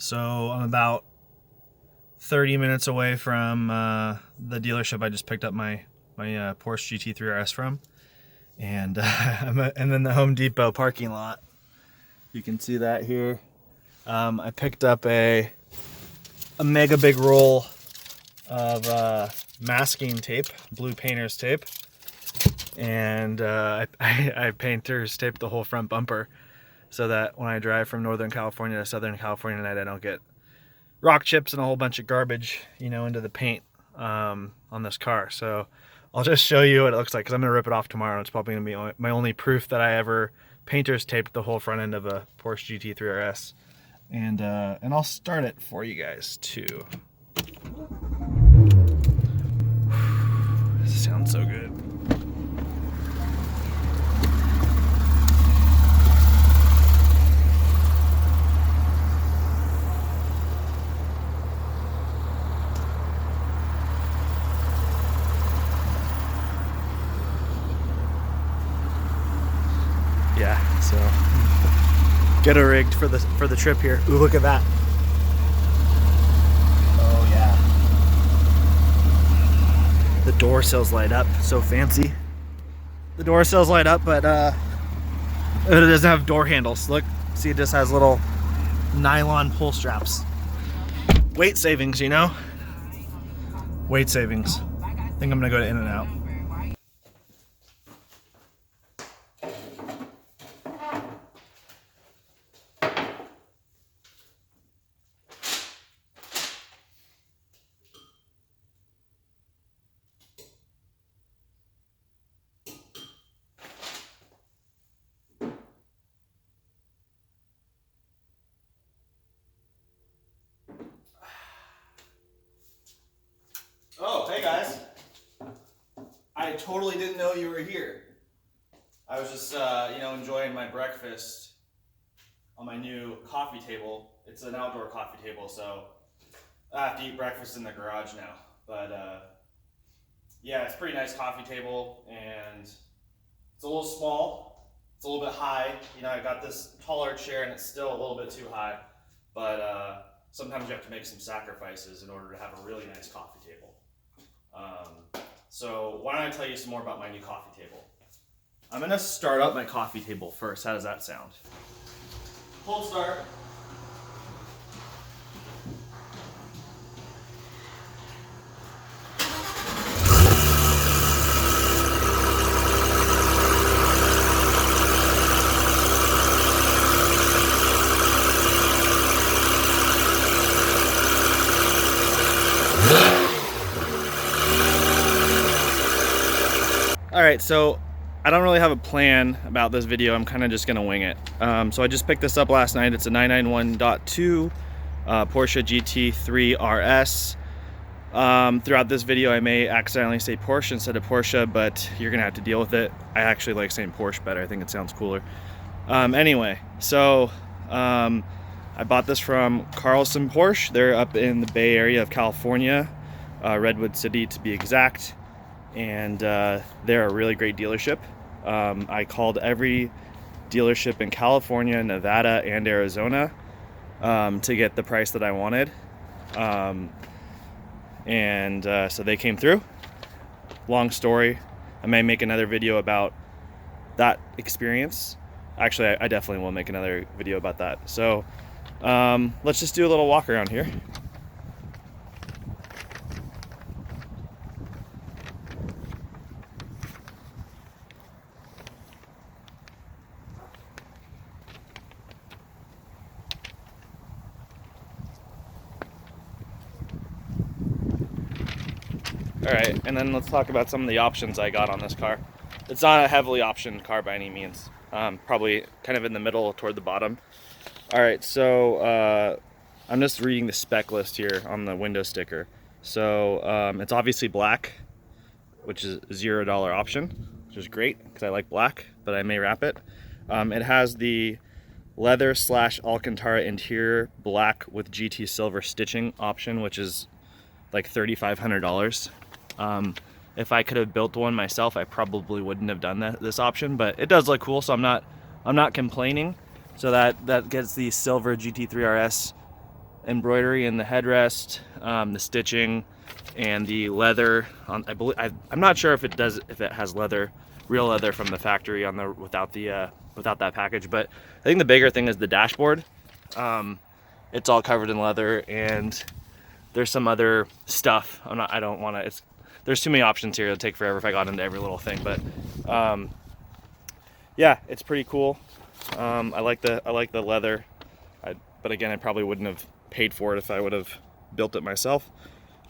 So I'm about 30 minutes away from the dealership I just picked up my Porsche GT3 RS from, and I'm in the Home Depot parking lot. You can see that here. I picked up a mega big roll of masking tape, blue painter's tape, and I painter's taped the whole front bumper so that when I drive from Northern California to Southern California tonight, I don't get rock chips and a whole bunch of garbage, you know, into the paint on this car. So I'll just show you what it looks like, because I'm gonna rip it off tomorrow. It's probably gonna be my only proof that I ever painter's taped the whole front end of a Porsche GT3 RS. And I'll start it for you guys too. This sounds so good. Yeah, so get her rigged for the trip here. Ooh, look at that. Oh yeah. The door sills light up, so fancy. The door sills light up, but it doesn't have door handles. Look, see, it just has little nylon pull straps. Weight savings, you know? Weight savings. I think I'm gonna go to In-N-Out. Oh, hey guys. I totally didn't know you were here. I was just, you know, enjoying my breakfast on my new coffee table. It's an outdoor coffee table, so I have to eat breakfast in the garage now. But yeah, it's a pretty nice coffee table, and it's a little small. It's a little bit high. You know, I got this taller chair, and it's still a little bit too high. But sometimes you have to make some sacrifices in order to have a really nice coffee table. So why don't I tell you some more about my new coffee table? I'm gonna start up my coffee table first. How does that sound? Cold start. All right, so I don't really have a plan about this video. I'm kind of just gonna wing it. So I just picked this up last night. It's a 991.2 Porsche GT3 RS. Throughout this video, I may accidentally say Porsche instead of Porsche, but you're gonna have to deal with it. I actually like saying Porsche better. I think it sounds cooler. Anyway, so I bought this from Carlson Porsche. They're up in the Bay Area of California, Redwood City to be exact. And they're a really great dealership. I called every dealership in California, Nevada, and Arizona to get the price that I wanted. So they came through. Long story. I may make another video about that experience. Actually, I definitely will make another video about that. So let's just do a little walk around here. Alright, and then let's talk about some of the options I got on this car. It's not a heavily optioned car by any means. Probably kind of in the middle toward the bottom. Alright, so I'm just reading the spec list here on the window sticker. So it's obviously black, which is a $0 option, which is great because I like black, but I may wrap it. It has the leather / Alcantara interior black with GT silver stitching option, which is like $3,500. If I could have built one myself, I probably wouldn't have done this option, but it does look cool, so I'm not complaining. So that gets the silver GT3 RS embroidery in the headrest, the stitching, and the leather on, I believe, I'm not sure if it has leather, real leather from the factory on the without that package, but I think the bigger thing is the dashboard. It's all covered in leather, and there's some other stuff. I don't want to, there's too many options here. It'd take forever if I got into every little thing, but yeah, it's pretty cool. I like the leather, but again, I probably wouldn't have paid for it if I would have built it myself.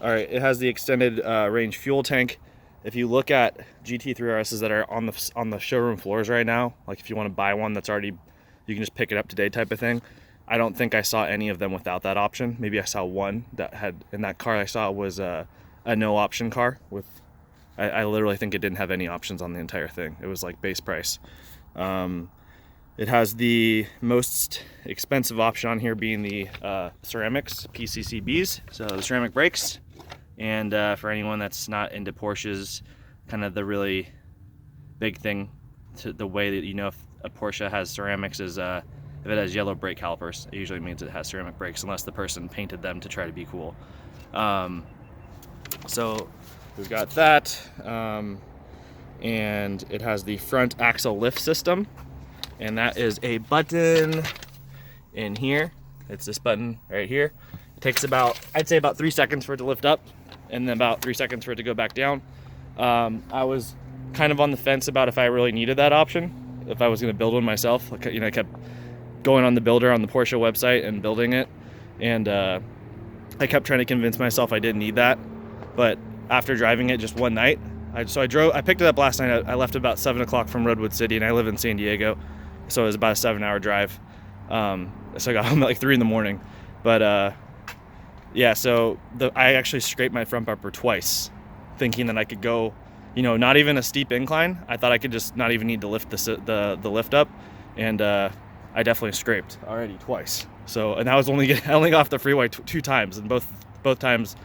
All right, it has the extended range fuel tank. If you look at GT3 RSs that are on the showroom floors right now, like if you want to buy one that's already, you can just pick it up today type of thing. I don't think I saw any of them without that option. Maybe I saw one that had, in that car I saw was a no option car with, I literally think it didn't have any options on the entire thing. It was like base price. It has the most expensive option on here being the ceramics PCCBs, so the ceramic brakes. And for anyone that's not into Porsches, kind of the really big thing, to the way that you know if a Porsche has ceramics is if it has yellow brake calipers, it usually means it has ceramic brakes, unless the person painted them to try to be cool. So we've got that, and it has the front axle lift system, and that is a button in here. It's this button right here. It takes about, I'd say about 3 seconds for it to lift up, and then about 3 seconds for it to go back down. I was kind of on the fence about if I really needed that option, if I was going to build one myself. Like, you know, I kept going on the builder on the Porsche website and building it, and I kept trying to convince myself I didn't need that. But after driving it just one night, I picked it up last night. I left about 7 o'clock from Redwood City, and I live in San Diego, so it was about a 7-hour drive. So I got home at like 3 in the morning. But yeah, so I actually scraped my front bumper twice, thinking that I could go, you know, not even a steep incline. I thought I could just not even need to lift the lift up, and I definitely scraped already twice. So, and I only got off the freeway 2 times, and both times,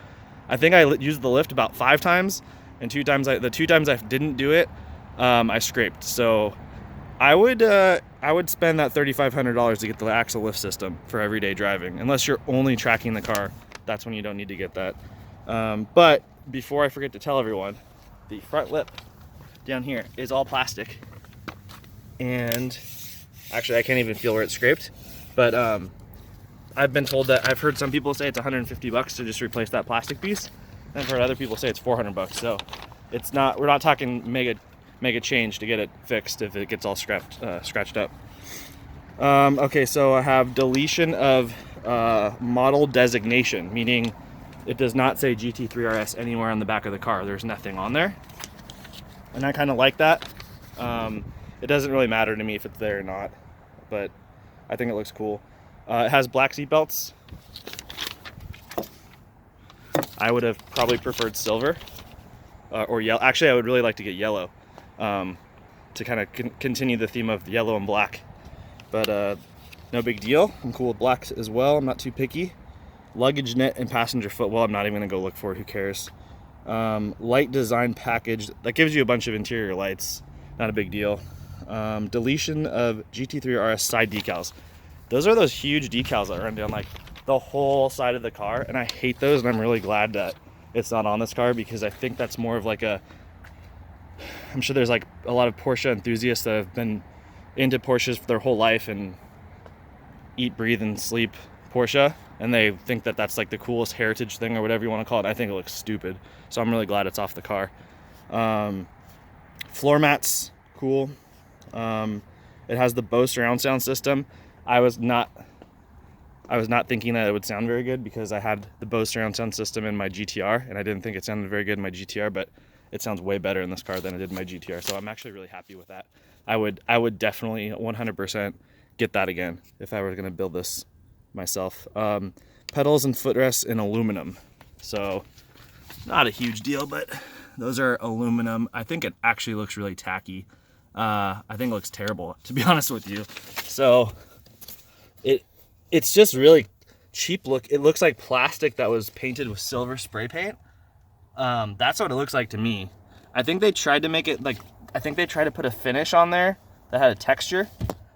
I think I used the lift about 5 times, and the 2 times I didn't do it, I scraped. So I would spend that $3,500 to get the axle lift system for everyday driving, unless you're only tracking the car. That's when you don't need to get that. But before I forget to tell everyone, the front lip down here is all plastic, and actually I can't even feel where it's scraped, but I've been told that, I've heard some people say it's $150 to just replace that plastic piece, and I've heard other people say it's $400. So it's not, we're not talking mega change to get it fixed if it gets all scratched up. Okay, so I have deletion of model designation, meaning it does not say GT3 RS anywhere on the back of the car. There's nothing on there, and I kind of like that. It doesn't really matter to me if it's there or not, but I think it looks cool. It has black seat belts. I would have probably preferred silver or yellow. Actually, I would really like to get yellow to kind of continue the theme of yellow and black. But no big deal. I'm cool with blacks as well. I'm not too picky. Luggage net and passenger footwell. I'm not even gonna go look for it. Who cares? Light design package that gives you a bunch of interior lights. Not a big deal. Deletion of GT3 RS side decals. Those are those huge decals that run down like the whole side of the car, and I hate those, and I'm really glad that it's not on this car, because I think that's more of like I'm sure there's like a lot of Porsche enthusiasts that have been into Porsches for their whole life and eat, breathe, and sleep Porsche, and they think that that's like the coolest heritage thing or whatever you want to call it. I think it looks stupid, so I'm really glad it's off the car. Floor mats, cool. It has the Bose surround sound system. I was not thinking that it would sound very good, because I had the Bose surround sound system in my GTR, and I didn't think it sounded very good in my GTR, but it sounds way better in this car than it did in my GTR. So I'm actually really happy with that. I would definitely 100% get that again if I were going to build this myself. Pedals and footrests in aluminum. So not a huge deal, but those are aluminum. I think it actually looks really tacky. I think it looks terrible, to be honest with you. So it's just really cheap look. It looks like plastic that was painted with silver spray paint. That's what it looks like to me. I think they tried to make it like, I think they tried to put a finish on there that had a texture,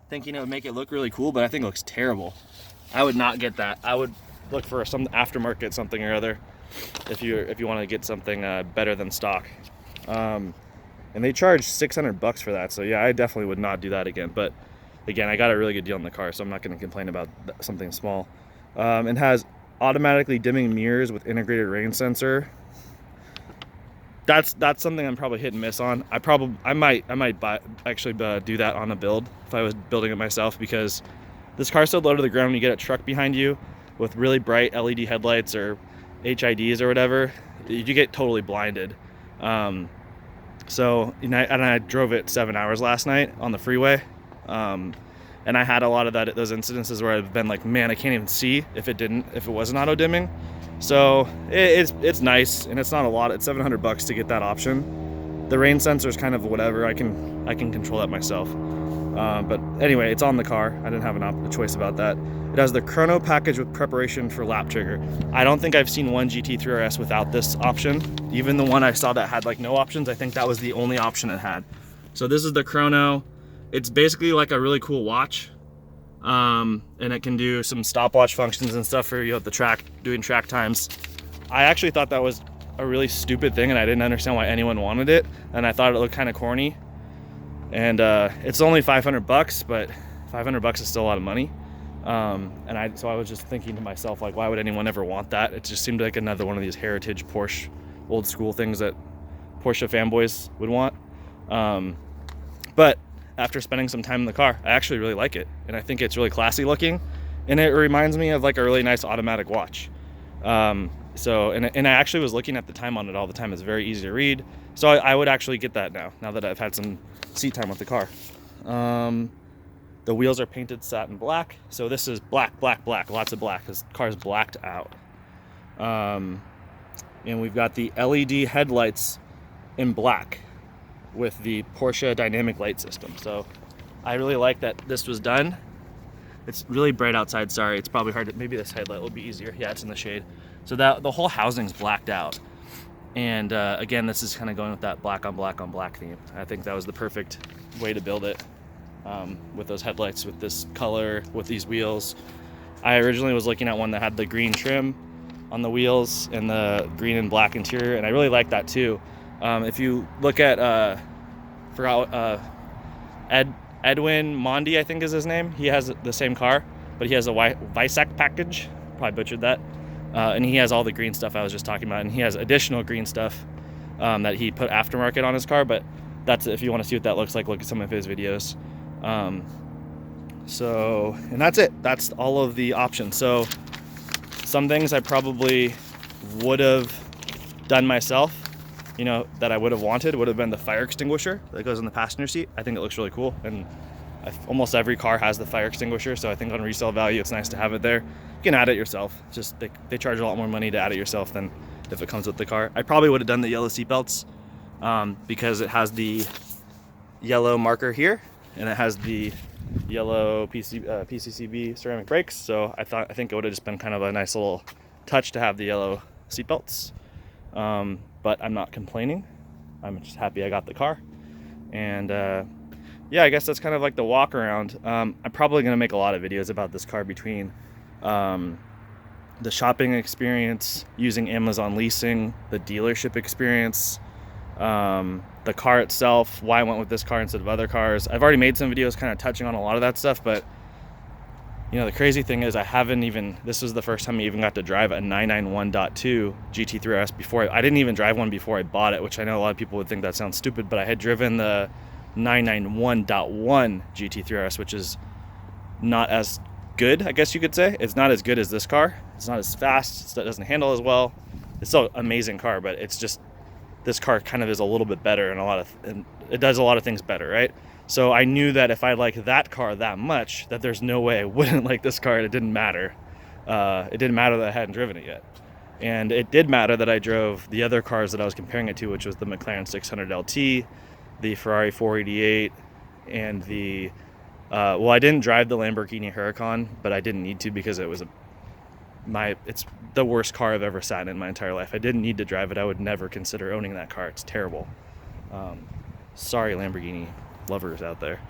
thinking it would make it look really cool, but I think it looks terrible. I would not get that. I would look for some aftermarket something or other if you want to get something better than stock. And they charge $600 for that, so yeah, I definitely would not do that again. But again, I got a really good deal on the car, so I'm not going to complain about something small. It has automatically dimming mirrors with integrated rain sensor. That's something I'm probably hit and miss on. I might actually do that on a build if I was building it myself, because this car's so low to the ground. When you get a truck behind you with really bright LED headlights or HIDs or whatever, you get totally blinded. So I drove it 7 hours last night on the freeway, and I had a lot of those incidences where I've been like, man, I can't even see if it wasn't auto dimming. So it's nice, and it's not a lot. It's $700 to get that option. The rain sensor is kind of whatever. I can control that myself. But anyway, it's on the car. I didn't have a choice about that. It has the chrono package with preparation for lap trigger. I don't think I've seen one GT3 RS without this option. Even the one I saw that had like no options, I think that was the only option it had. So this is the chrono. It's basically like a really cool watch. And it can do some stopwatch functions and stuff for the track, doing track times. I actually thought that was a really stupid thing, and I didn't understand why anyone wanted it, and I thought it looked kind of corny. And it's only $500, but $500 is still a lot of money. So I was just thinking to myself, like, why would anyone ever want that? It just seemed like another one of these heritage Porsche old school things that Porsche fanboys would want. But after spending some time in the car, I actually really like it, and I think it's really classy looking, and it reminds me of like a really nice automatic watch. And I actually was looking at the time on it all the time. It's very easy to read, so I would actually get that now that I've had some seat time with the car. The wheels are painted satin black, so this is black, lots of black. This car's blacked out. And we've got the LED headlights in black with the Porsche dynamic light system. So I really like that this was done. It's really bright outside, sorry, it's probably hard to, maybe this headlight will be easier. Yeah, it's in the shade. So that the whole housing's blacked out. And again, this is kind of going with that black on black theme. I think that was the perfect way to build it, with those headlights, with this color, with these wheels. I originally was looking at one that had the green trim on the wheels and the green and black interior, and I really like that too. If you look at, Edwin Mondi, I think is his name. He has the same car, but he has a Visac package. Probably butchered that. And he has all the green stuff I was just talking about, and he has additional green stuff that he put aftermarket on his car. But that's, if you want to see what that looks like, look at some of his videos. And that's it. That's all of the options. So some things I probably would have done myself, that I would have wanted, would have been the fire extinguisher that goes in the passenger seat. I think it looks really cool, and almost every car has the fire extinguisher, so I think on resale value it's nice to have it there. You can add it yourself. Just they charge a lot more money to add it yourself than if it comes with the car. I probably would have done the yellow seat belts, because it has the yellow marker here, and it has the yellow PCCB ceramic brakes. So I think it would have just been kind of a nice little touch to have the yellow seat belts. But I'm not complaining. I'm just happy I got the car. And yeah, I guess that's kind of like the walk around. I'm probably going to make a lot of videos about this car, between the shopping experience, using Amazon leasing, the dealership experience, the car itself, why I went with this car instead of other cars. I've already made some videos kind of touching on a lot of that stuff, but the crazy thing is this was the first time I even got to drive a 991.2 GT3 RS before. I didn't even drive one before I bought it, which I know a lot of people would think that sounds stupid, but I had driven the 991.1 GT3 RS, which is not as good, I guess you could say. It's not as good as this car. It's not as fast. It doesn't handle as well. It's still an amazing car, but it's just, this car kind of is a little bit better, and it does a lot of things better, right? So I knew that if I liked that car that much, that there's no way I wouldn't like this car, and it didn't matter. It didn't matter that I hadn't driven it yet. And it did matter that I drove the other cars that I was comparing it to, which was the McLaren 600 LT, the Ferrari 488, and the, I didn't drive the Lamborghini Huracan, but I didn't need to, because it was it's the worst car I've ever sat in my entire life. I didn't need to drive it. I would never consider owning that car. It's terrible. Sorry, Lamborghini lovers out there.